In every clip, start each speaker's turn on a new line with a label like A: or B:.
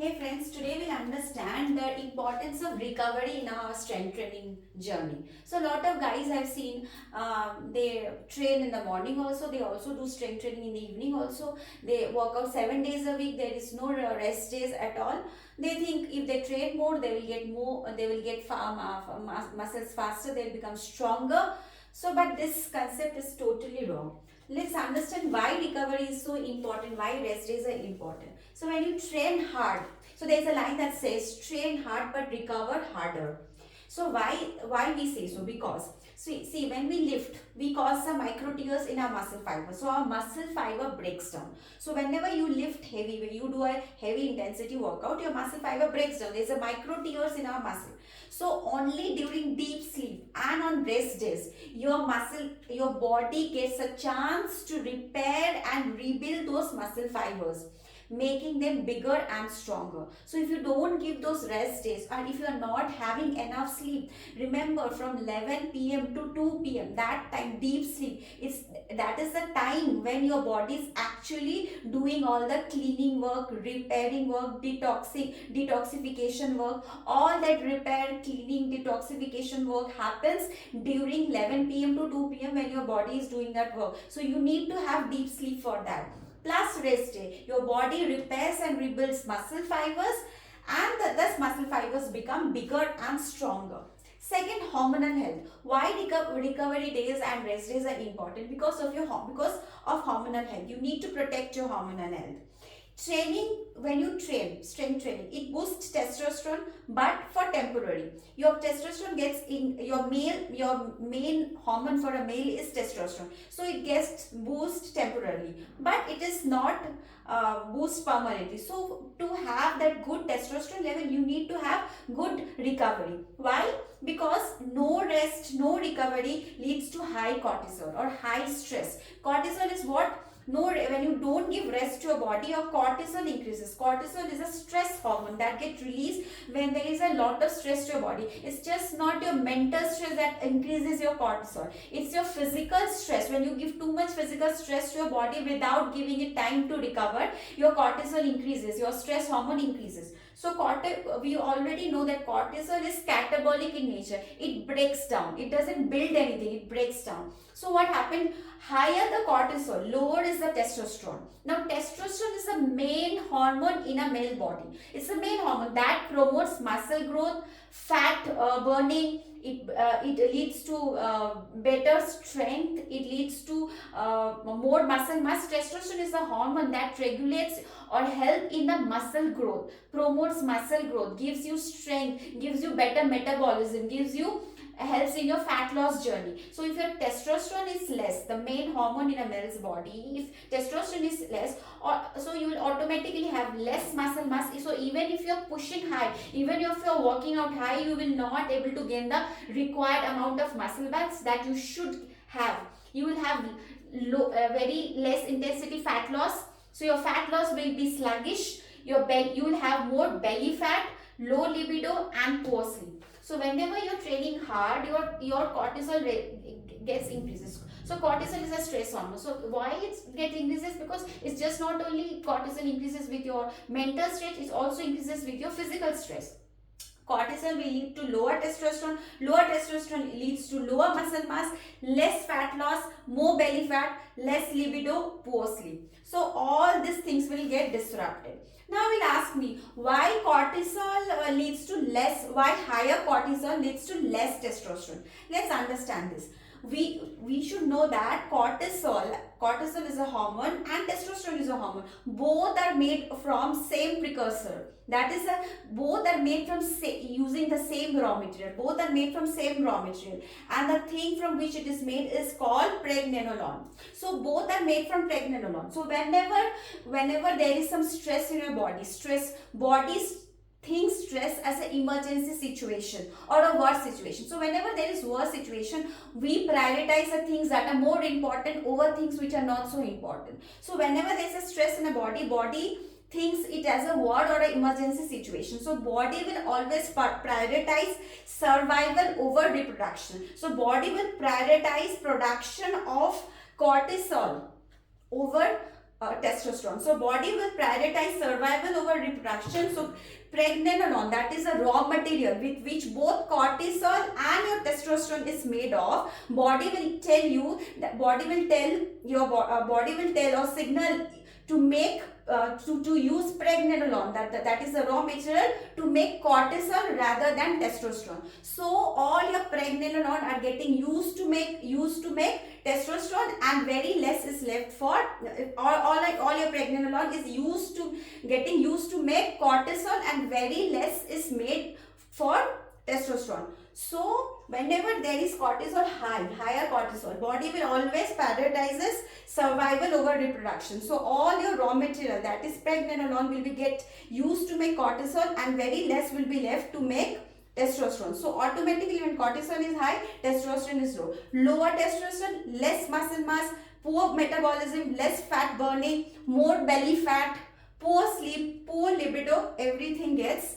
A: Hey friends, today we'll understand the importance of recovery in our strength training journey. So a lot of guys I've seen, they train in the morning also, they also do strength training in the evening also. They work out 7 days a week, there is no rest days at all. They think if they train more, they will get more, they will get muscles faster, they'll become stronger. So but this concept is totally wrong. Let's understand why recovery is so important, why rest days are important. So when you train hard, so there's a line that says train hard but recover harder. So why we say so? Because see when we lift, we cause some micro tears in our muscle fiber. So our muscle fiber breaks down. So whenever you lift heavy, when you do a heavy intensity workout, your muscle fiber breaks down. There's a micro tears in our muscle. So only during deep sleep and on rest days, your body gets a chance to repair and rebuild those muscle fibers, making them bigger and stronger. So if you don't give those rest days, and if you are not having enough sleep, remember from 11 p.m. to 2 p.m., that time deep sleep, that is the time when your body is actually doing all the cleaning work, repairing work, detoxification work. All that repair, cleaning, detoxification work happens during 11 p.m. to 2 p.m. when your body is doing that work. So you need to have deep sleep for that. Plus rest day, your body repairs and rebuilds muscle fibers, and thus muscle fibers become bigger and stronger. Second, hormonal health. Why recovery days and rest days are important? Because of hormonal health. You need to protect your hormonal health. Training, when you train, strength training, it boosts testosterone, but for temporary. Your testosterone gets in your main hormone for a male is testosterone, so it gets boost temporarily, but it is not boost permanently. So to have that good testosterone level, you need to have good recovery. Why? Because no rest, no recovery leads to high cortisol or high stress. Cortisol is what? When you don't give rest to your body, your cortisol increases. Cortisol is a stress hormone that gets released when there is a lot of stress to your body. It's just not your mental stress that increases your cortisol. It's your physical stress. When you give too much physical stress to your body without giving it time to recover, your cortisol increases, your stress hormone increases. So we already know that cortisol is catabolic in nature. It breaks down. It doesn't build anything. It breaks down. So what happened? Higher the cortisol, lower is the testosterone. Now testosterone is the main hormone in a male body. It's the main hormone that promotes muscle growth, fat burning. It leads to better strength. It leads to more muscle mass. Testosterone is the hormone that regulates or help in the muscle growth, promotes muscle growth, gives you strength, gives you better metabolism, helps in your fat loss journey. So if your testosterone is less, the main hormone in a male's body, if testosterone is less, so you will automatically have less muscle mass. So even if you're pushing high, even if you're working out high, you will not able to gain the required amount of muscle mass that you should have. You will have very less intensity fat loss. So your fat loss will be sluggish. You will have more belly fat, low libido, and poor sleep. So whenever you're training hard, your cortisol gets increases. So cortisol is a stress hormone. So why it gets increases? Because it's just not only cortisol increases with your mental stress, it also increases with your physical stress. Cortisol will lead to lower testosterone. Lower testosterone leads to lower muscle mass, less fat loss, more belly fat, less libido, poor sleep. So all these things will get disrupted. Now will ask me why cortisol leads to less, why higher cortisol leads to less testosterone. Let's understand this. We should know that cortisol is a hormone and testosterone is a hormone. Both are made from same precursor. That is, both are made from using the same raw material. Both are made from same raw material, and the thing from which it is made is called pregnenolone. So both are made from pregnenolone. So whenever there is some stress in your body, think stress as an emergency situation or a worse situation. So whenever there is worse situation, we prioritize the things that are more important over things which are not so important. So whenever there is a stress in a body thinks it as a war or an emergency situation. So body will always prioritize survival over reproduction. So body will prioritize production of cortisol over testosterone. So body will prioritize survival over reproduction. So pregnenolone, that is a raw material with which both cortisol and your testosterone is made of. Body will tell you that body will tell your body will tell or signal to make to use pregnenolone, that is the raw material, to make cortisol rather than testosterone. So all your pregnenolone are getting used to make testosterone, and very less is left for all your pregnenolone is getting used to make cortisol, and very less is made for testosterone. So whenever there is cortisol higher cortisol, body will always prioritizes survival over reproduction. So all your raw material, that is pregnenolone, will be get used to make cortisol, and very less will be left to make testosterone. So automatically when cortisol is high, testosterone is low. Lower testosterone, less muscle mass, poor metabolism, less fat burning, more belly fat, poor sleep, poor libido, everything gets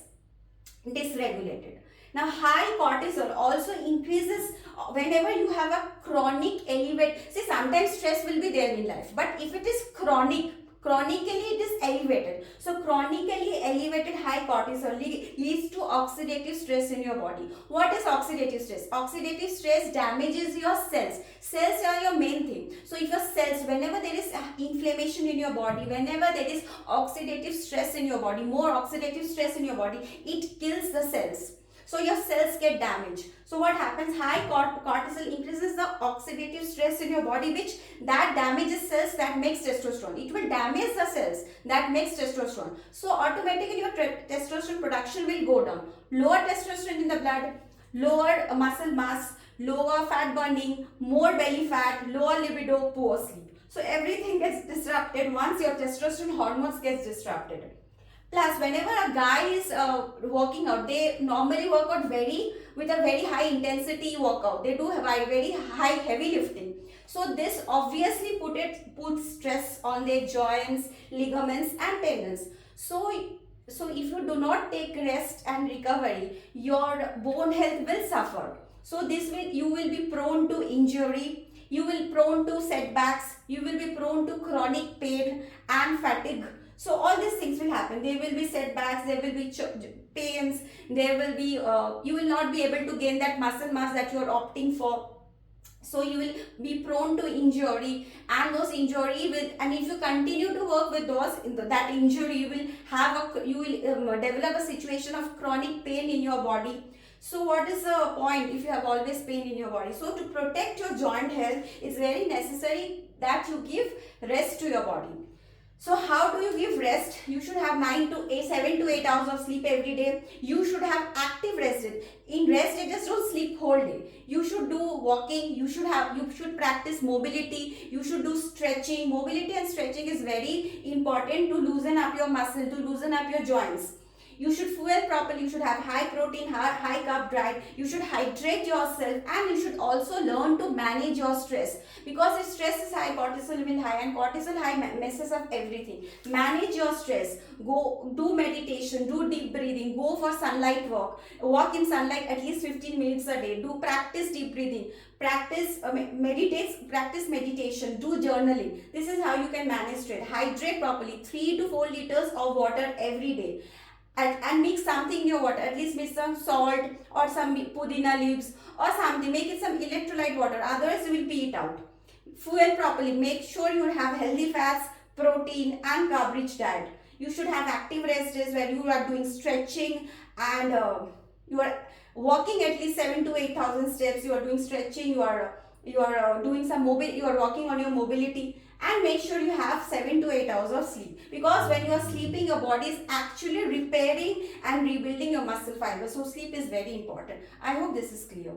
A: dysregulated. Now high cortisol also increases whenever you have a chronic elevate. See, sometimes stress will be there in life, but if it is chronically it is elevated. So chronically elevated high cortisol leads to oxidative stress in your body. What is oxidative stress? Oxidative stress damages your cells. Cells are your main thing. So if your cells, whenever there is inflammation in your body, whenever there is oxidative stress in your body, more oxidative stress in your body, it kills the cells. So your cells get damaged. So what happens? High cortisol increases the oxidative stress in your body, which that damages cells that makes testosterone. It will damage the cells that makes testosterone. So automatically your testosterone production will go down. Lower testosterone in the blood, lower muscle mass, lower fat burning, more belly fat, lower libido, poor sleep. So everything gets disrupted once your testosterone hormones gets disrupted. Plus, whenever a guy is working out, they normally work out with a very high intensity workout. They do have very high heavy lifting. So this obviously puts stress on their joints, ligaments and tendons. So if you do not take rest and recovery, your bone health will suffer. So you will be prone to injury, you will be prone to setbacks, you will be prone to chronic pain and fatigue. So all these things will happen. There will be setbacks, there will be pains, there will be, you will not be able to gain that muscle mass that you are opting for. So you will be prone to injury, and those injury will, and if you continue to work with that injury, you will develop a situation of chronic pain in your body. So what is the point if you have always pain in your body? So to protect your joint health, it's very necessary that you give rest to your body. So how do you give rest? You should have 7 to 8 hours of sleep every day. You should have active rest. In rest, you just don't sleep whole day. You should do walking. You should practice mobility. You should do stretching. Mobility and stretching is very important to loosen up your muscle, to loosen up your joints. You should fuel properly. You should have high protein, high carb diet. You should hydrate yourself, and you should also learn to manage your stress, because if stress is high, cortisol will be high, and cortisol high messes up everything. Manage your stress. Go do meditation, do deep breathing, go for sunlight walk in sunlight at least 15 minutes a day. Do practice deep breathing, practice meditation, do journaling. This is how you can manage stress. Hydrate properly, 3 to 4 liters of water every day. And mix something in your water, at least mix some salt or some pudina leaves or something. Make it some electrolyte water, otherwise you will pee it out. Fuel properly. Make sure you have healthy fats, protein and carb rich diet. You should have active rest days where you are doing stretching, and you are walking at least 7 to 8,000 steps. You are doing stretching, you are doing some you are working on your mobility. And make sure you have 7 to 8 hours of sleep, because when you are sleeping, your body is actually repairing and rebuilding your muscle fibers. So sleep is very important. I hope this is clear.